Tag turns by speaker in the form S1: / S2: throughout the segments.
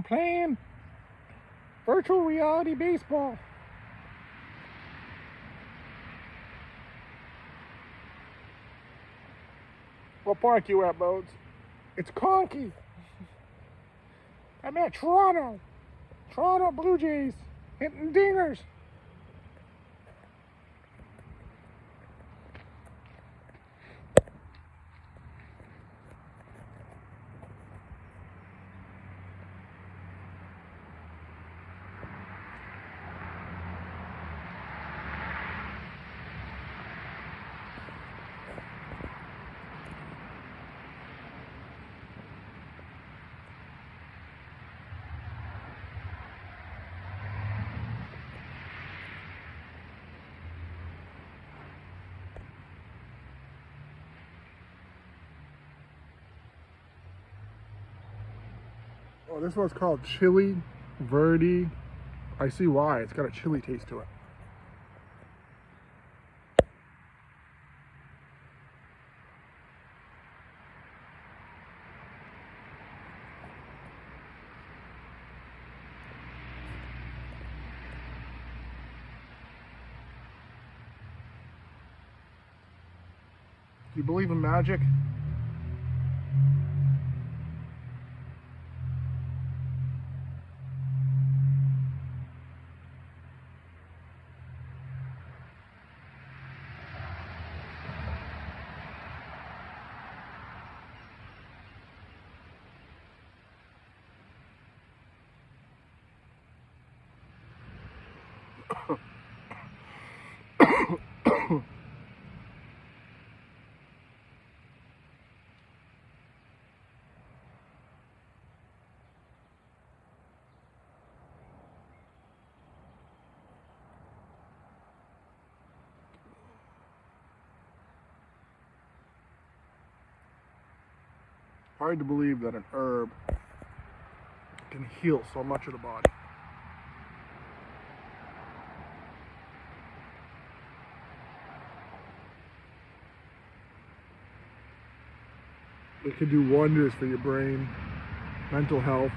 S1: playing virtual reality baseball. What park you at, Bodes? It's Conky. I'm at Toronto. Toronto Blue Jays hitting dingers. Oh, this one's called Chili Verde. I see why. It's got a chili taste to it. Do you believe in magic? Hard to believe that an herb can heal so much of the body. It can do wonders for your brain, mental health.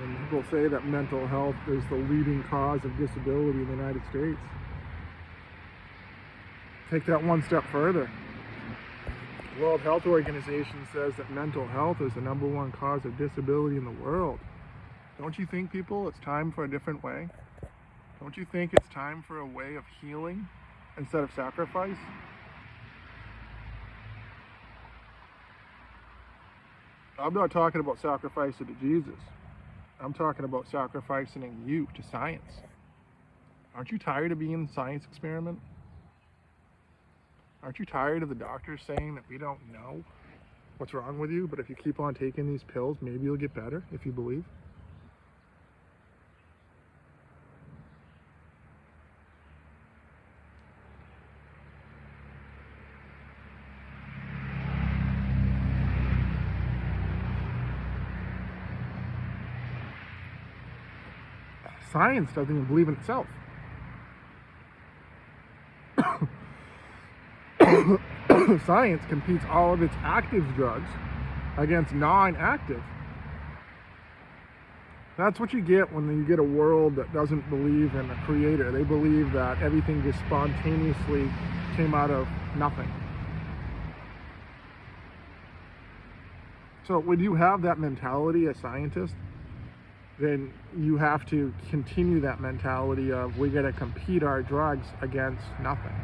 S1: And people say that mental health is the leading cause of disability in the United States. Take that one step further. The World Health Organization says that mental health is the #1 cause of disability in the world. Don't you think, people, it's time for a different way? Don't you think it's time for a way of healing instead of sacrifice? I'm not talking about sacrificing to Jesus. I'm talking about sacrificing you to science. Aren't you tired of being a science experiment? Aren't you tired of the doctors saying that we don't know what's wrong with you, but if you keep on taking these pills, maybe you'll get better if you believe? Science doesn't even believe in itself. Science competes all of its active drugs against non-active. That's what you get when you get a world that doesn't believe in a creator. They believe that everything just spontaneously came out of nothing. So when you have that mentality as scientists, then you have to continue that mentality of we're going to compete our drugs against nothing.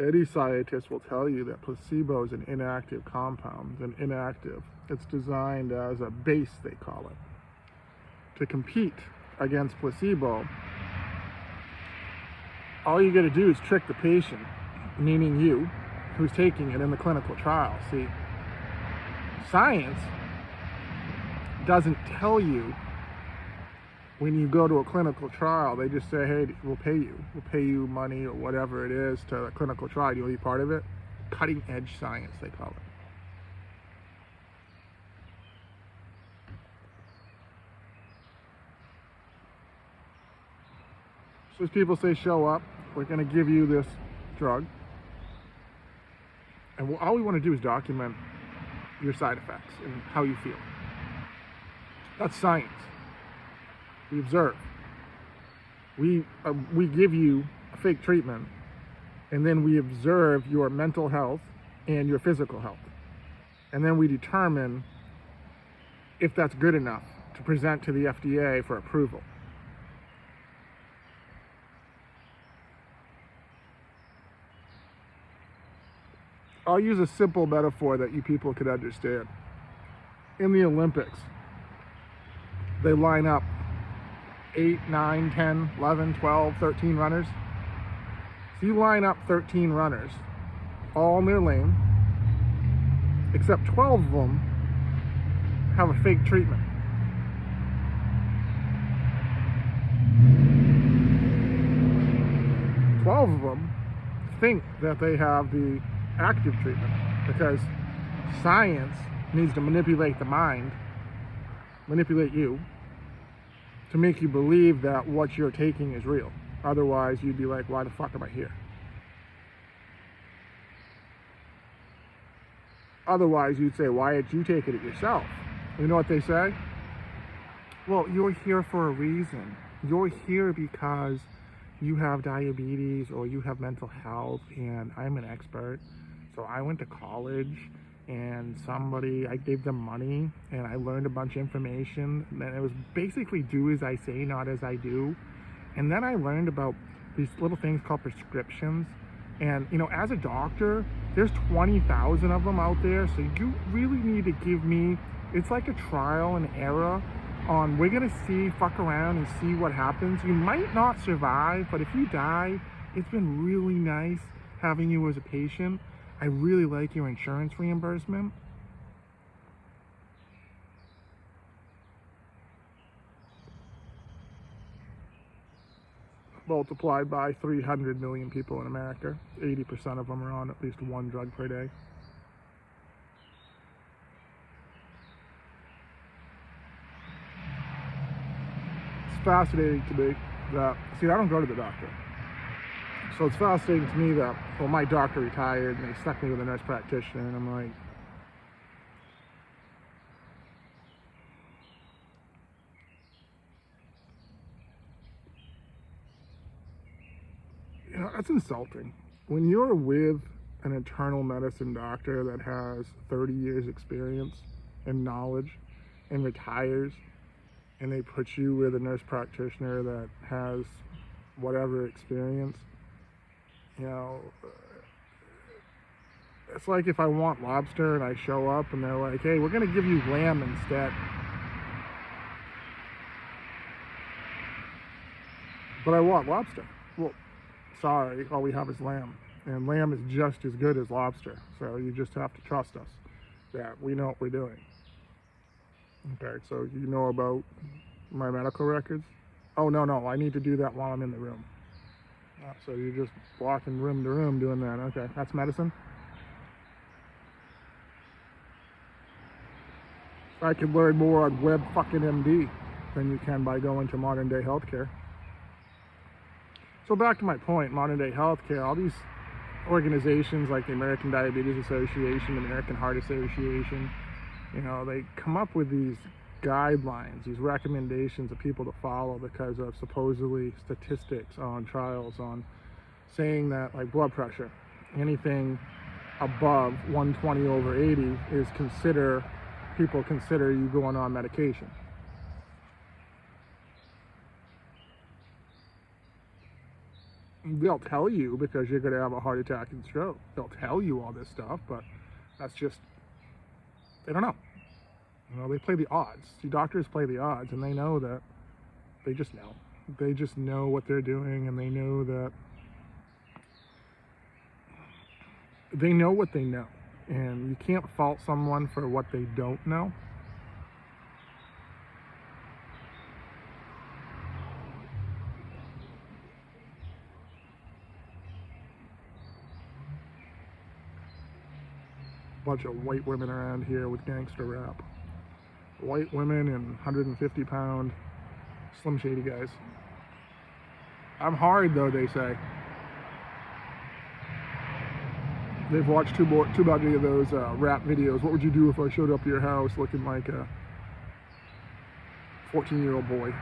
S1: Any scientist will tell you that placebo is an inactive compound, It's designed as a base, they call it. To compete against placebo, all you got to do is trick the patient, meaning you, who's taking it in the clinical trial. See, science doesn't tell you when you go to a clinical trial. They just say, hey, we'll pay you money or whatever it is to a clinical trial. Do you want to be part of it? Cutting edge science, they call it. So as people say, show up, we're going to give you this drug. And all we want to do is document your side effects and how you feel. That's science. We observe. We give you a fake treatment, and then we observe your mental health and your physical health. And then we determine if that's good enough to present to the FDA for approval. I'll use a simple metaphor that you people could understand. In the Olympics, they line up 8, 9, 10, 11, 12, 13 runners. So you line up 13 runners, all in their lane, except 12 of them have a fake treatment. Twelve of them think that they have the active treatment because science needs to manipulate the mind, manipulate you, to make you believe that what you're taking is real. Otherwise, you'd be like, why the fuck am I here? Otherwise, you'd say, why aren't you taking it yourself? You know what they say? Well, you're here for a reason. You're here because you have diabetes or you have mental health, and I'm an expert. So I went to college, and I gave them money, and I learned a bunch of information, and it was basically do as I say, not as I do. And then I learned about these little things called prescriptions. And, as a doctor, there's 20,000 of them out there, so you really need to give me, it's like a trial and error on, we're gonna fuck around and see what happens. You might not survive, but if you die, it's been really nice having you as a patient. I really like your insurance reimbursement. Multiplied by 300 million people in America, 80% of them are on at least one drug per day. It's fascinating to me that, I don't go to the doctor. So it's fascinating to me that, my doctor retired and they stuck me with a nurse practitioner, and I'm like, that's insulting. When you're with an internal medicine doctor that has 30 years experience and knowledge and retires, and they put you with a nurse practitioner that has whatever experience, it's like if I want lobster and I show up and they're like, hey, we're going to give you lamb instead. But I want lobster. Well, sorry, all we have is lamb. And lamb is just as good as lobster. So you just have to trust us that we know what we're doing. Okay, so you know about my medical records? Oh, no, I need to do that while I'm in the room. So you're just walking room to room doing that. Okay, that's medicine? I could learn more on Web fucking MD than you can by going to modern day healthcare. So back to my point, modern day healthcare, all these organizations like the American Diabetes Association, the American Heart Association, they come up with these guidelines, these recommendations of people to follow because of supposedly statistics on trials on saying that, like, blood pressure, anything above 120/80 is people consider you going on medication. They'll tell you because you're going to have a heart attack and stroke. They'll tell you all this stuff, but that's just, they don't know. They play the odds. See, doctors play the odds, and they know that, they just know. They just know what they're doing, and they know that, they know what they know. And you can't fault someone for what they don't know. Bunch of white women around here with gangster rap. White women and 150-pound Slim Shady guys. I'm hard though, they say. They've watched too many of those rap videos. What would you do if I showed up at your house looking like a 14-year-old boy?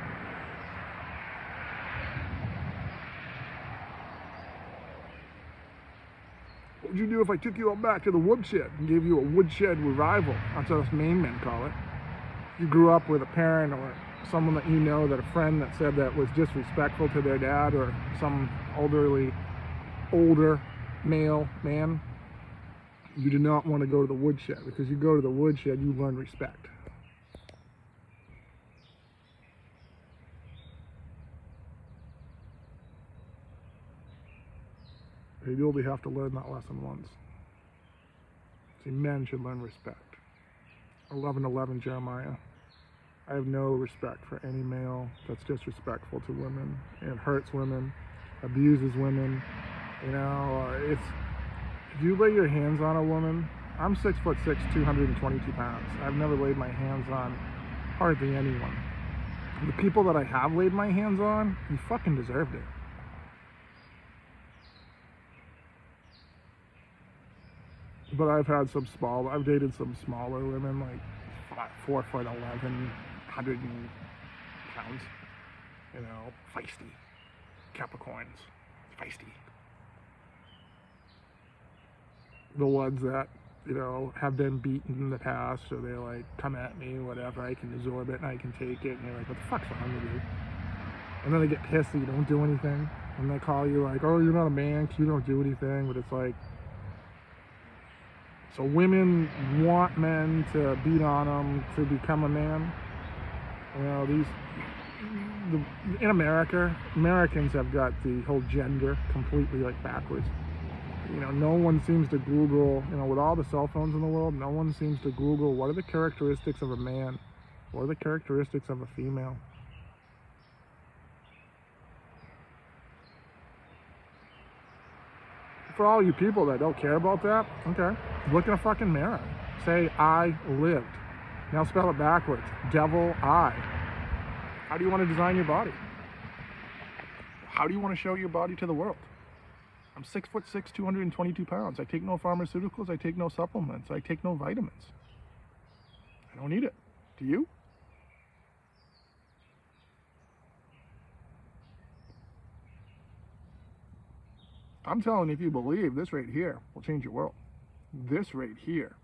S1: What would you do if I took you out back to the woodshed and gave you a woodshed revival? That's what us Maine men call it. You grew up with a parent or someone that you know, that a friend that said that was disrespectful to their dad, or some older male man. You do not want to go to the woodshed, because you go to the woodshed, you learn respect. You only have to learn that lesson once. See, men should learn respect. 11:11 Jeremiah. I have no respect for any male that's disrespectful to women and hurts women, abuses women. You know, if you lay your hands on a woman, I'm 6'6", 222 pounds. I've never laid my hands on hardly anyone. The people that I have laid my hands on, you fucking deserved it. But I've dated some smaller women, like 4'11", 100 pounds. You know, feisty. Capricorns, feisty. The ones that, you know, have been beaten in the past, so they like come at me, whatever, I can absorb it and I can take it, and you're like, what the fuck's wrong with you? And then they get pissed that you don't do anything, and they call you like, oh, you're not a man because you don't do anything. But it's like, so women want men to beat on them to become a man. You know, in America, Americans have got the whole gender completely like backwards. You know, no one seems to Google, you know, with all the cell phones in the world, no one seems to Google what are the characteristics of a man, what are the characteristics of a female. For all you people that don't care about that, okay, look in a fucking mirror. Say, I lived. Now spell it backwards. Devil, I. How do you want to design your body? How do you want to show your body to the world? I'm 6'6", 222 pounds. I take no pharmaceuticals. I take no supplements. I take no vitamins. I don't need it. Do you? I'm telling you, if you believe, this right here will change your world. This right here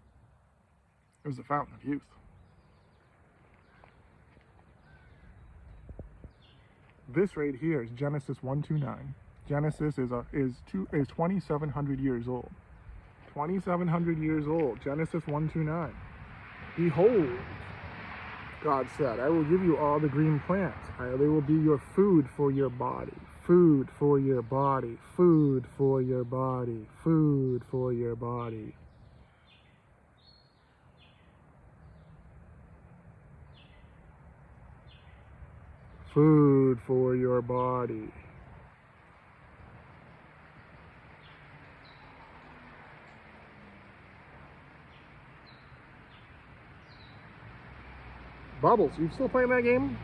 S1: is the fountain of youth. This right here is Genesis 1:29. Genesis is 2,700 years old. 2,700 years old. Genesis 1:29. Behold, God said, I will give you all the green plants. They will be your food for your body. Food for your body. Food for your body. Food for your body. Food for your body. Bubbles, you still playing that game?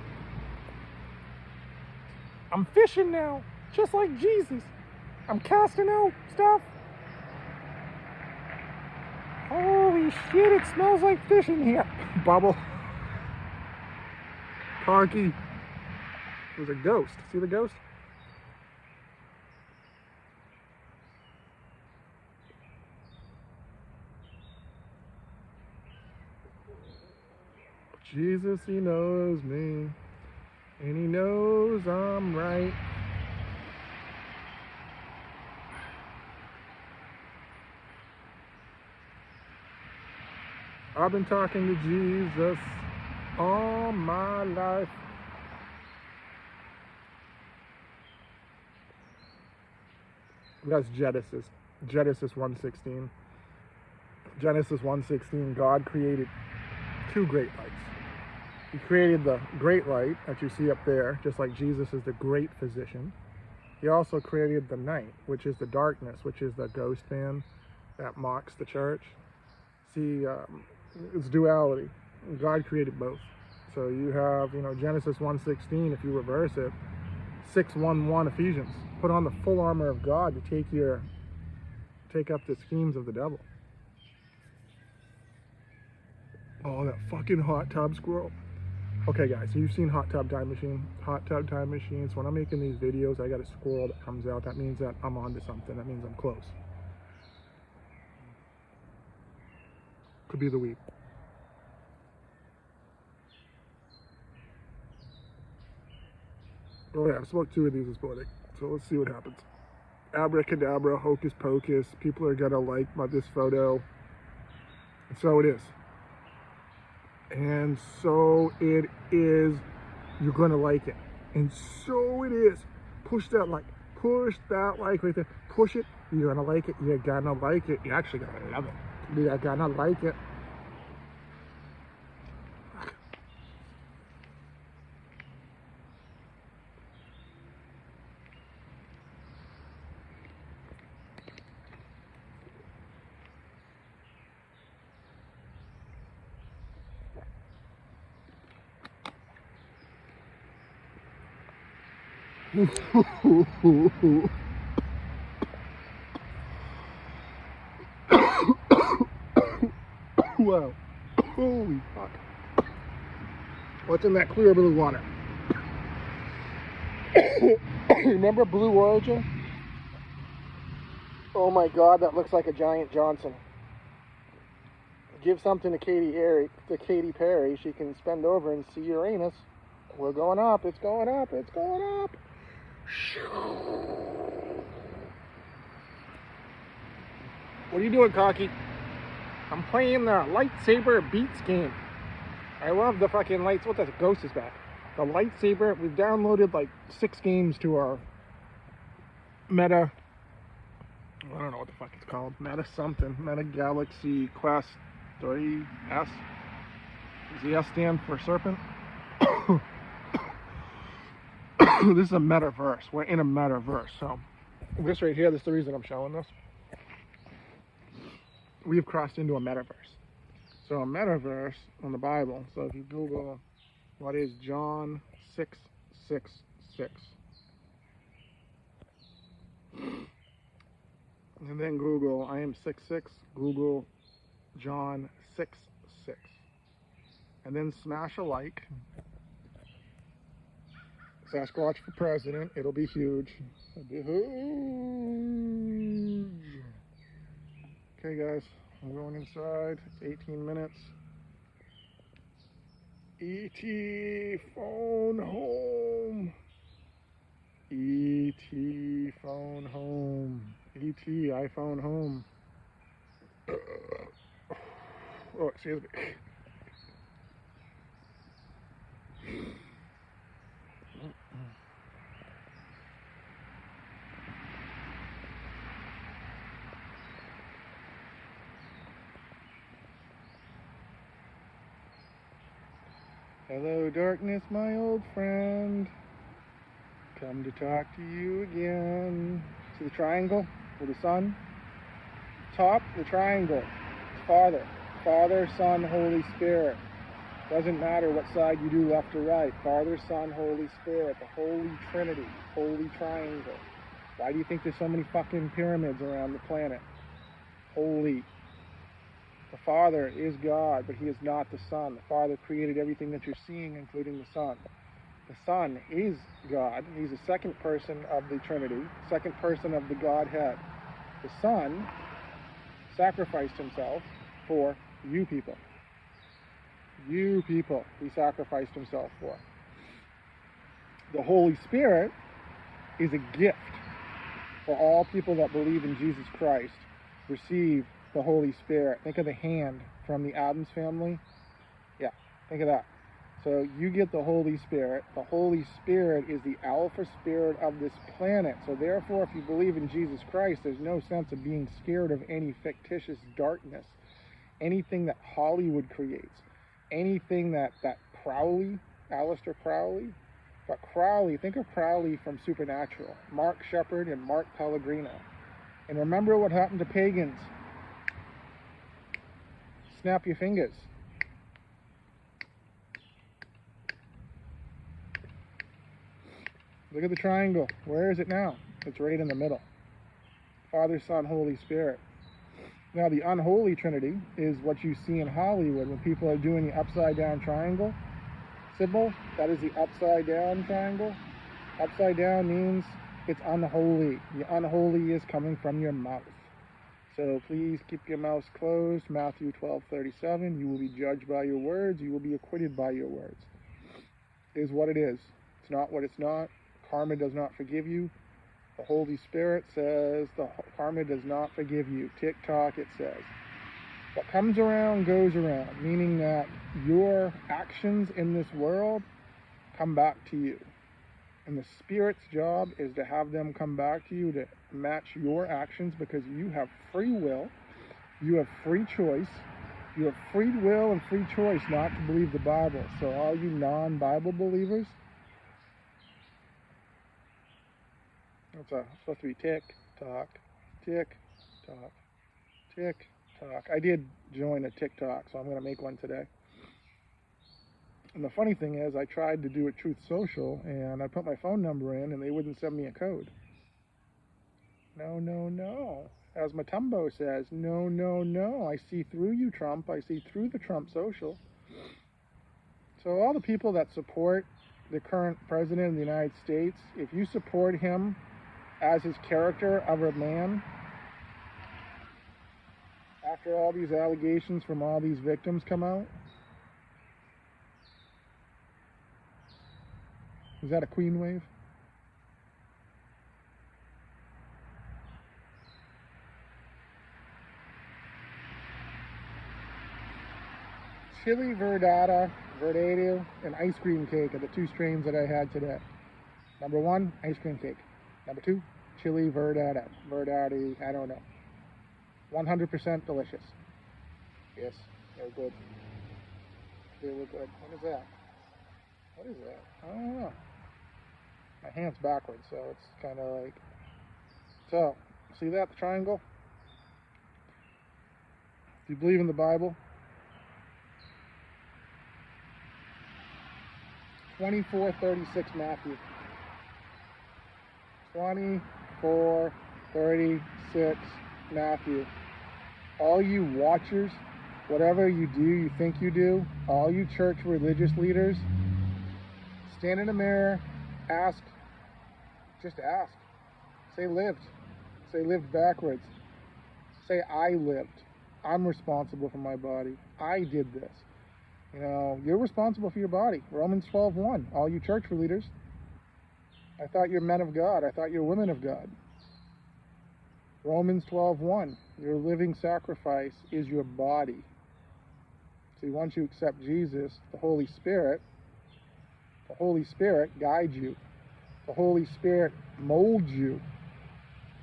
S1: I'm fishing now, just like Jesus. I'm casting out stuff. Holy shit, it smells like fish in here. Bubble. Parky. There's a ghost. See the ghost? Jesus, he knows me, and he knows I'm right. I've been talking to Jesus all my life. That's Genesis 1:16. Genesis 1:16, God created two great lights. He created the great light that you see up there, just like Jesus is the great physician. He also created the night, which is the darkness, which is the ghost man that mocks the church. See, it's duality. God created both. So you have, Genesis 1:16, if you reverse it, 6:1:1 Ephesians. Put on the full armor of God to take up the schemes of the devil. Oh, that fucking hot tub squirrel. Okay, guys, so you've seen Hot Tub Time Machine. Hot Tub Time Machine. So when I'm making these videos, I got a squirrel that comes out. That means that I'm onto something. That means I'm close. Could be the week. Oh yeah, I smoked 2 of these this morning. So let's see what happens. Abracadabra, hocus pocus. People are gonna like this photo. And so it is. And so it is. You're gonna like it. And so it is. Push that like. Push that like right there. Push it. You're gonna like it. You're gonna like it. You're actually gonna love it. You're gonna like it. Wow. Holy fuck. What's in that clear blue water? Remember Blue Origin? Oh my god, that looks like a giant Johnson. Give something to Katy Perry. She can spend over and see Uranus. We're going up. It's going up. It's going up. What are you doing, Cocky? I'm playing the lightsaber beats game. I love the fucking lights. What the ghost is back? The lightsaber. We've downloaded like 6 games to our Meta. I don't know what the fuck it's called. Meta something. Meta Galaxy Class 3S. Does the S stand for serpent? This is a metaverse. We're in a metaverse. So this right here, this is the reason I'm showing this. We've crossed into a metaverse. So a metaverse on the Bible. So if you Google what is John 6:6:6, and then Google I am 6'6", Google John 6:6, and then smash a like. Sasquatch for president. It'll be huge. It'll be huge. Okay, guys, I'm going inside. It's 18 minutes. E.T. phone home. E.T. phone home. E.T. iPhone home. Oh, excuse me. Hello, darkness, my old friend. Come to talk to you again. See the triangle with the sun? Top, the triangle. It's Father. Father, Son, Holy Spirit. Doesn't matter what side you do, left or right. Father, Son, Holy Spirit. The Holy Trinity. Holy Triangle. Why do you think there's so many fucking pyramids around the planet? Holy. The Father is God, but He is not the Son. The Father created everything that you're seeing, including the Son. The Son is God. He's the second person of the Trinity, second person of the Godhead. The Son sacrificed Himself for you people. You people, He sacrificed Himself for. The Holy Spirit is a gift for all people that believe in Jesus Christ. Receive the Holy Spirit. Think of the hand from the Addams family. Yeah, think of that. So you get the Holy Spirit. The Holy Spirit is the alpha spirit of this planet. So therefore, if you believe in Jesus Christ, there's no sense of being scared of any fictitious darkness, anything that Hollywood creates, anything that Crowley, Aleister Crowley. But Crowley, think of Crowley from Supernatural, Mark Shepard and Mark Pellegrino. And remember what happened to pagans. Snap your fingers. Look at the triangle. Where is it now? It's right in the middle. Father, Son, Holy Spirit. Now, the unholy Trinity is what you see in Hollywood when people are doing the upside down triangle symbol. That is the upside down triangle. Upside down means it's unholy. The unholy is coming from your mouth. So please keep your mouth closed. Matthew 12:37. You will be judged by your words. You will be acquitted by your words. It is what it is. It's not what it's not. Karma does not forgive you. The Holy Spirit says the karma does not forgive you. TikTok, it says. What comes around goes around, meaning that your actions in this world come back to you. And the Spirit's job is to have them come back to you to match your actions, because you have free will, you have free choice, you have free will and free choice not to believe the Bible. So all you non-Bible believers, it's supposed to be tick-tock, tick-tock, tick-tock. I did join a TikTok, so I'm going to make one today. And the funny thing is, I tried to do a Truth Social, and I put my phone number in, and they wouldn't send me a code. No, no, no. As Matumbo says, no, no, no. I see through you, Trump. I see through the Trump Social. So all the people that support the current president of the United States, if you support him as his character of a man, after all these allegations from all these victims come out, is that a queen wave? Chili verdata, and ice cream cake are the two strains that I had today. Number one, ice cream cake. Number two, chili verdata. Verdati, I don't know. 100% delicious. Yes, they're good. They were good. What is that? What is that? I don't know. My hand's backwards, so it's kind of like... So, see that, the triangle? Do you believe in the Bible? 24:36 Matthew. 24:36 Matthew. All you watchers, whatever you do, you think you do, all you church religious leaders, stand in a mirror, ask, just ask. Say lived. Say lived backwards. Say I lived. I'm responsible for my body. I did this. You know, you're responsible for your body. Romans 12:1. All you church leaders. I thought you're men of God. I thought you're women of God. Romans 12:1. Your living sacrifice is your body. See, once you accept Jesus, the Holy Spirit guides you. The Holy Spirit molds you.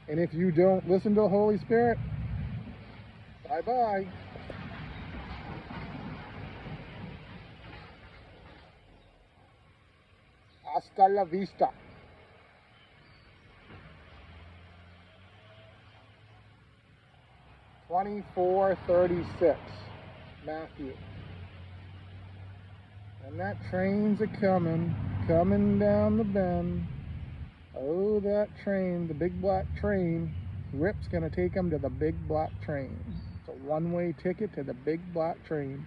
S1: And if you don't listen to the Holy Spirit, bye-bye. Hasta la vista. $24.36 Matthew. And that train's a-coming down the bend. Oh, that train, the big black train. Rip's gonna take him to the big black train. It's a one-way ticket to the big black train.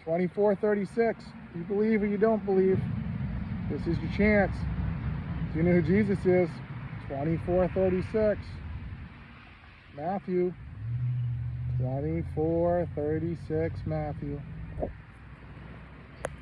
S1: 24:36. You believe or you don't believe, this is your chance. Do you know who Jesus is? 24:36. Matthew. 24:36 Matthew.